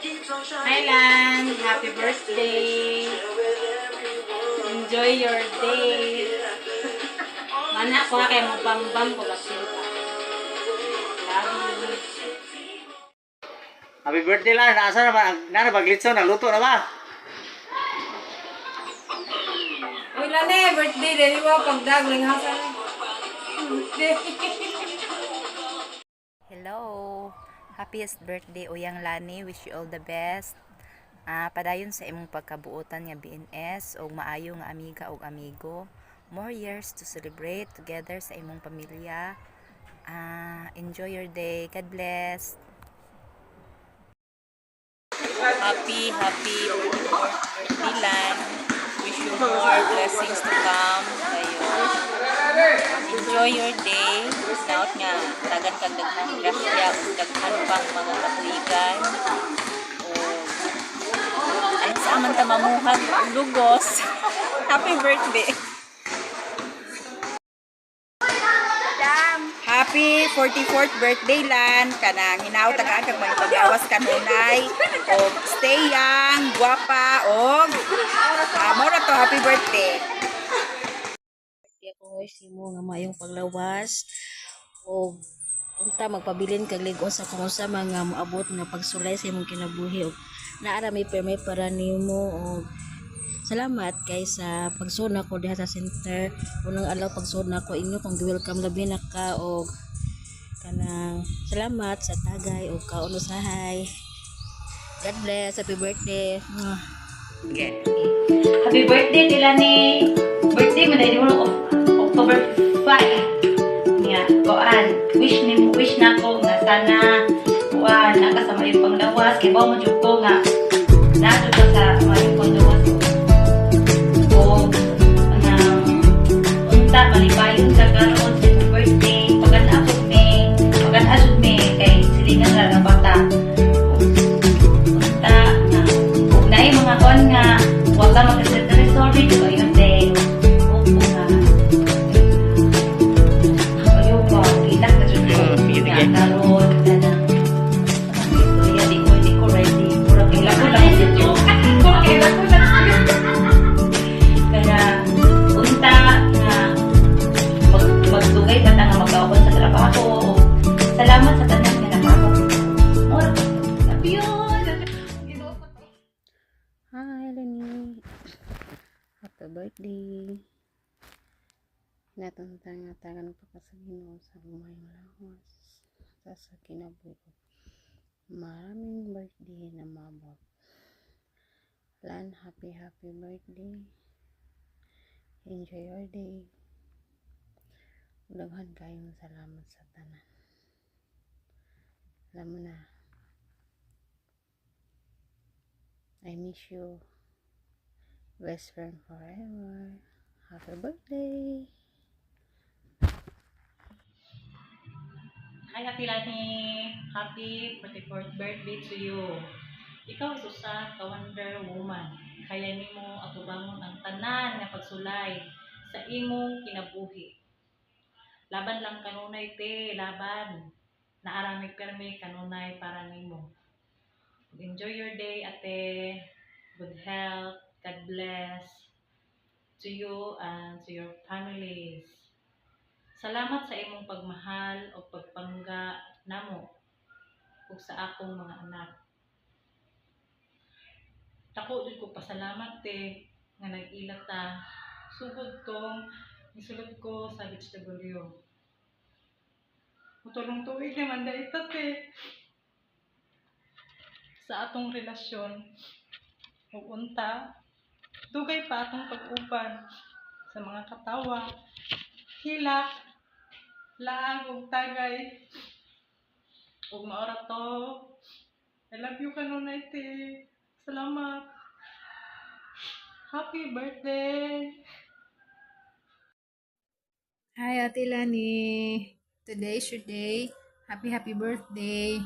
Mylan, happy birthday. Enjoy your day. Mana ko kay mo bambam ko basil ka. Love you. Happy birthday lang. Nasa na ba? Naglitso, nagluto na ba? Uy, lane, birthday. Dali mo pagdag. Linghasan. Birthday. Hello! Happiest birthday Uyang Lani. Wish you all the best. Padayon sa imong pagkabuotan nga BNS o maayo nga amiga o amigo. More years to celebrate together sa imong pamilya. Enjoy your day. God bless. Happy birthday Lan. Wish you more blessings to come. Enjoy your day. Naot nga tagan kag daghang grasya ug daghan pang mga katuigan. Ano sa aman ta mamuhag lugos. Happy birthday. Happy 44th birthday Lan. Kanang hinaut tagaan kag mga pag-awas kanunay. Og stay young, guwapa og mora to happy birthday. Ako wish mo nga mayong paglawas o unta magpabilin kag ligo sa kung sa mga moabot nga pagsulay sa imong kinabuhi og naara may permit para nimo og salamat kay sa pagsuna ko diha sa center unang adlaw pagsuna ko inyo kung welcome labi na ka og kanang salamat sa tagay og kaunusahay. God bless, happy birthday. Okay. Happy birthday, Dilani. Birthday mo dahil mo October 5. Nga, koan. Wish na ko nga sana koan, nakasama yung panglawas. Kaya ba mo dyan ko nga nadyo ka sa mayong panglawas. O, unta, malibayon sa karoon sa birthday. Pagkan-asog me, kay silingan na ng bata. Unta, kung na yung mga koan nga, huwag ka mag-secretary story, diba yun day. Opo nga. Ayaw ko, inak na dyan ko. Nga, karoon, di ko ready. Kurang kailan ko lang dito. Kurang kailan ko lang dito. Kaya, unta nga, magtugay ka na nga mag-awan sa trabaho. Salamat sa tanan nga nakako. Love you. Hi Lani. Happy birthday. Natantagan pa ka sa Ginoo sa mayong lawas sa kinabuhi. Maraming birthday na mabot. Lan, happy birthday. Enjoy your day. Daghan kayong salamat sa tanan. Alam mo na, I miss you. Best friend forever. Happy birthday. Hi, Happy Lani. Happy 44th birthday to you. Ikaw susa ka Wonder Woman. Kaya nimo atubangon ang tanan nga pagsulay sa imong kinabuhi. Laban lang kanunay te, laban. Naaramig permi kanunay para nimo. Enjoy your day, ate. Good health. God bless to you and to your families. Salamat sa imong pagmahal o pagpangga namo ug sa akong mga anak. Dako jud ko pasalamat te nga nag-ilat ta. Sugod tong gisulod ko sa HW. Mutulong tuig naman da ito te sa atong relasyon. Ug unta, dugay pa atong pag-uban sa mga katawa, hilak, laang ug tagay. Ug maora to. I love you kanunay te. Salamat. Happy birthday. Hi Ate Lani. Today is your day. Happy birthday.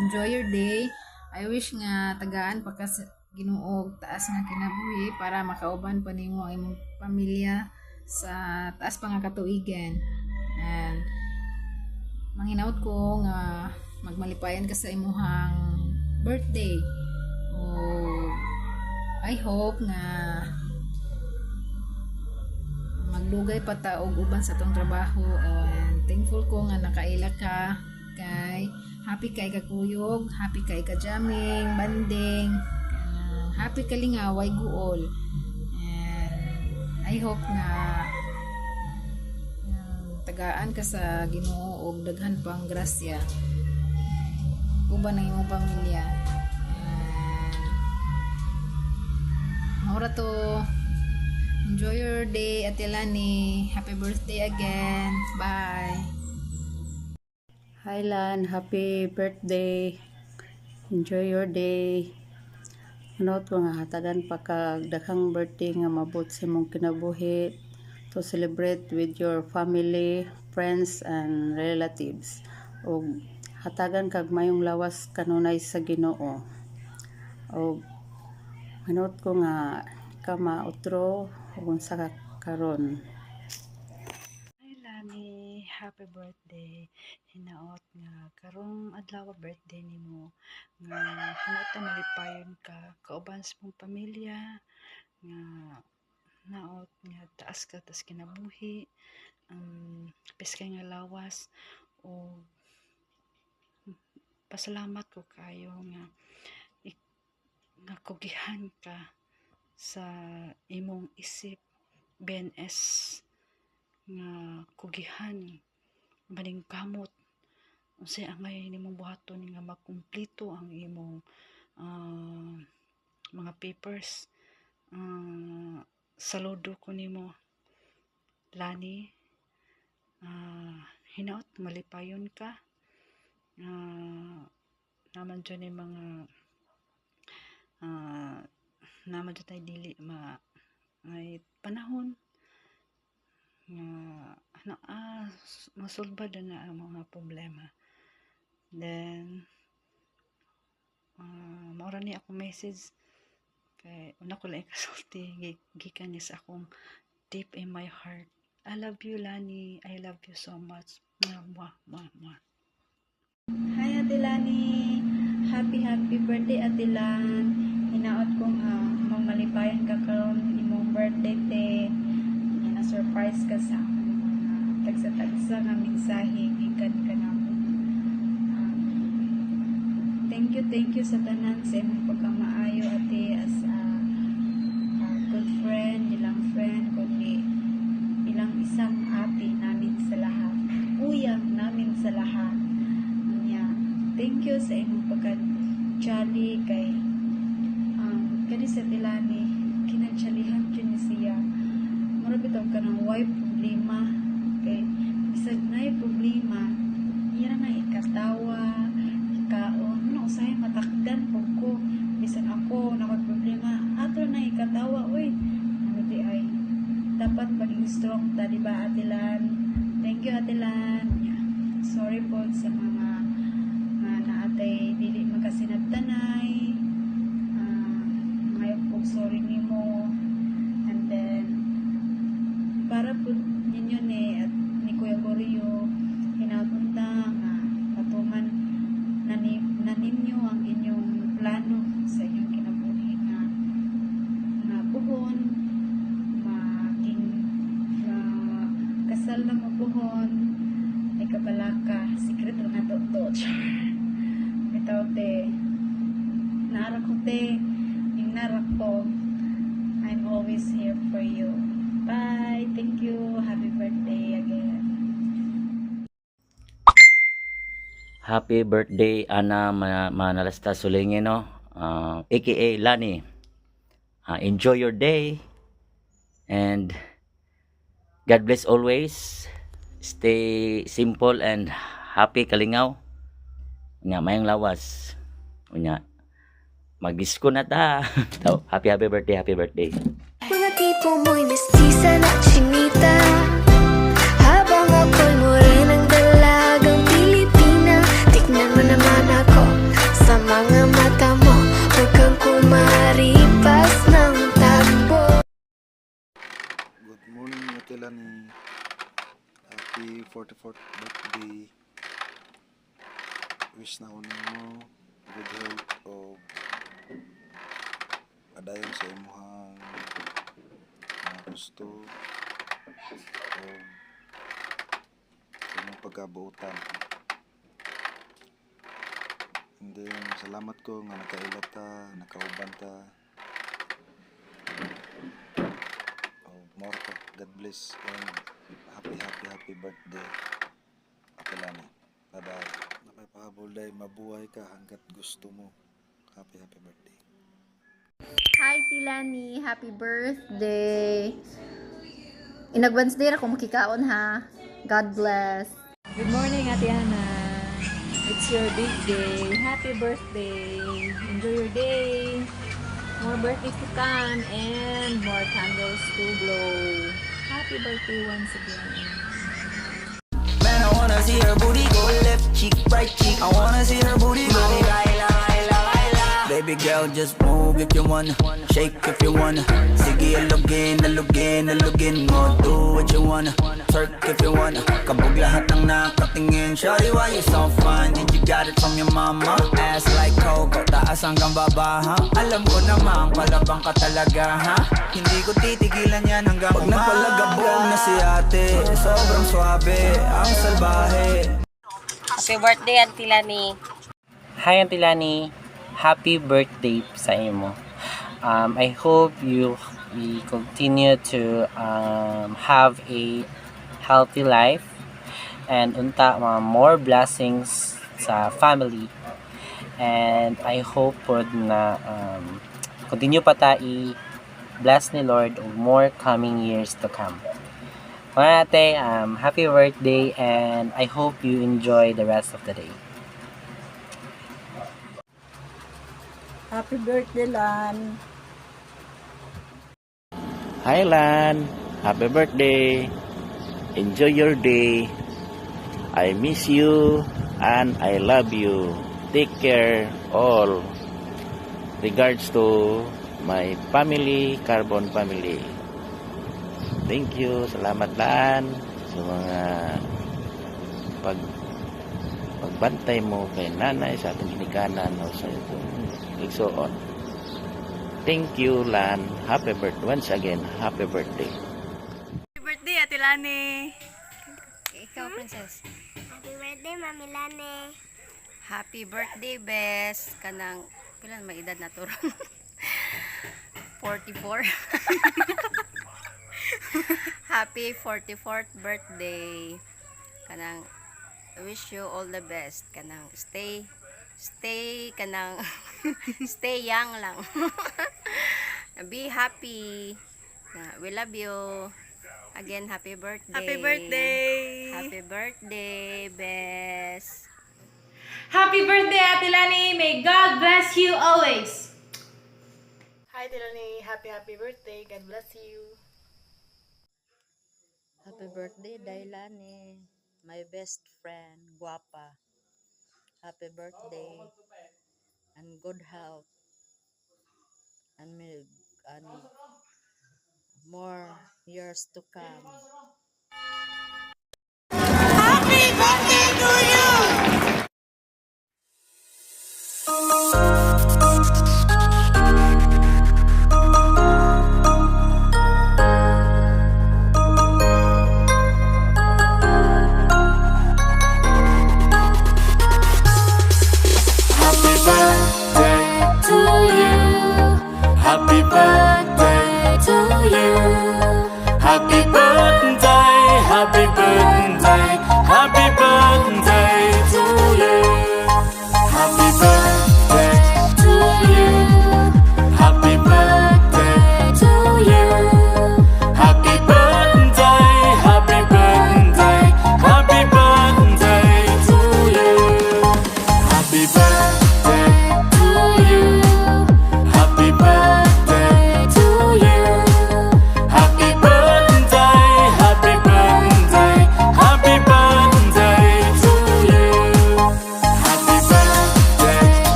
Enjoy your day. I wish nga tagaan pa ka sa Ginoo taas nga kinabuhi para makauban pa nimo ang imong pamilya sa taas pa nga katuigan. And manghinaot ko nga magmalipayan ka sa imuhang birthday. O I hope nga maglugay pa ta og uban sa tong trabaho. And thankful ko nga nakaila ka kay happy kay kakuyog, happy kay ka jamming, banding, happy ka lingaway guol. And I hope nga tagaan ka sa Ginoo og daghan pang grasya uban ng imong pamilya. Maura to. Enjoy your day, Ate Lani. Happy birthday again. Bye. Hi Lan, happy birthday. Enjoy your day. Manot ko nga hatagan pa kag daghang birthday nga mabot sa imong kinabuhi to celebrate with your family, friends and relatives. Og hatagan kag mayong lawas kanunay sa Ginoo. Og manot ko nga ka mautro ug unsa ka karon. Hi Lani, happy birthday. Hinaot nga karong adlaw birthday nimo nga hinaot ta malipayon ka kauban sa mong pamilya nga naot nga taas ka tas kinabuhi piskay nga lawas o pasalamat ko kayo nga nga kugihan ka sa imong isip BNS nga kugihan maning kamot unsay angay nimong buhaton nga makumpleto ang imong mga papers. Saludo ko nimo Lani. Hinaot malipayon ka. Naman dyan yung mga naman dyan tayo dili may panahon masulbad na ang mga problema. Then maura ni ako message kay una ko lang ikasulti gikan ni sa akong deep in my heart. I love you Lani, I love you so much. Mwah, mwah, mwah. Hi Ate Lani, happy birthday Ate Lan. Hinaot ko nga malipayan ka karon imong birthday te. Na surprise ka sa mga tagsa-tagsa nga mensahe gikan kanamo. Thank you sa tanan sa imong pagkamaayo ate as a good friend, ilang friend kundi ilang isang ate namin sa lahat. Uyang namin sa lahat. Thank you sa imong pagka-jolly kay kani sa Tilani kinajalihan dyan ni siya mura bitaw ka ng why problema kay bisag na'y problema iya na ikatawa ikaon ano usahay matakdan po ko bisag ako nakag problema ato na ikatawa uy ano di ay dapat maging strong ta diba Atilan. Thank you Atilan. Sorry po sa mga naatay dili makasinabtanay ngayon po sorry nimo and then para po ninyo at ni Kuya Goryo hinapunta nga patuman na ninyo ang inyong plano sa inyong kinabuhi nga buhon maging kasal na mabuhon ay kabalaka secret na to bitaw te narak ko te yung narak ko I'm always here for you. Bye, thank you, happy birthday again. Happy birthday Ana Manalasta Sulingino, aka Lani. Enjoy your day and God bless always. Stay simple and happy kalingaw. Unya mayang lawas. Unya mag-disco na ta. Happy birthday. Mga tipo mo'y mestiza na chinita, habang ako'y morenang dalagang Pilipina. Tignan mo naman ako sa mga mata mo, huwag kang kumaripas ng takbo. Good morning Ate Lani. Happy 44th birthday. Wish na ko nimo good health o padayon sa imuhang mga gusto o sa imong pagkabuutan. And then, salamat ko nga nakailat ta, nakauban ta. More pa. God bless and happy birthday. Atilani. Bye-bye. Napapahabol day, mabuhay ka hanggat gusto mo. Happy birthday. Hi Tilani, happy birthday. In advance day ra kung makikaon ha. God bless. Good morning, Ate Ana. It's your big day. Happy birthday. Enjoy your day. More birthdays to come and more candles to blow. Happy birthday once again. Man, I wanna see her booty go left cheek, right cheek. I wanna see her booty go. Baby girl, just move if you wanna. Shake if you wanna. Sige, alugin mo. Do what you wanna. Twerk if you wanna. Kabog lahat ng nakatingin. Shawty, why you so fine? Did you got it from your mama? Ass like Coco, taas hanggang baba, ha? Alam ko naman, palabang ka talaga, ha? Hindi ko titigilan yan hanggang pag napalagabog na si ate. Sobrang swabe, ang salbahe. Happy birthday, Auntie Lani. Hi Auntie Lani, happy birthday sa imo. I hope you continue to have a healthy life and unta more blessings sa family. And I hope pod na continue pa ta i-bless ni Lord of more coming years to come. Mga ate, happy birthday and I hope you enjoy the rest of the day. Happy birthday, Lan. Hi Lan, happy birthday. Enjoy your day. I miss you and I love you. Take care all. Regards to my family, Carbon family. Thank you. Salamat Lan sa mga pagbantay mo kay nanay sa ating ginikanan o sa itong igsoon. Thank you Lan. Happy birthday. Once again, happy birthday. Happy birthday, Ate Lani. Ikaw, Princess. Happy birthday, Mami Lani. Happy birthday, Bes. Kanang, pilan may edad na to? 44. Happy 44th birthday. Kanang, I wish you all the best. Kanang, stay kanang, stay young lang. Be happy. We love you. Again, happy birthday. Happy birthday. Happy birthday, Bes. Happy birthday, Ate Lani. May God bless you always. Hi Tilani, happy birthday. God bless you. Happy birthday, Dailani. My best friend, guapa. Happy birthday and good health and more years to come. Happy birthday to you! Happy birthday to you. Happy birthday, happy birthday.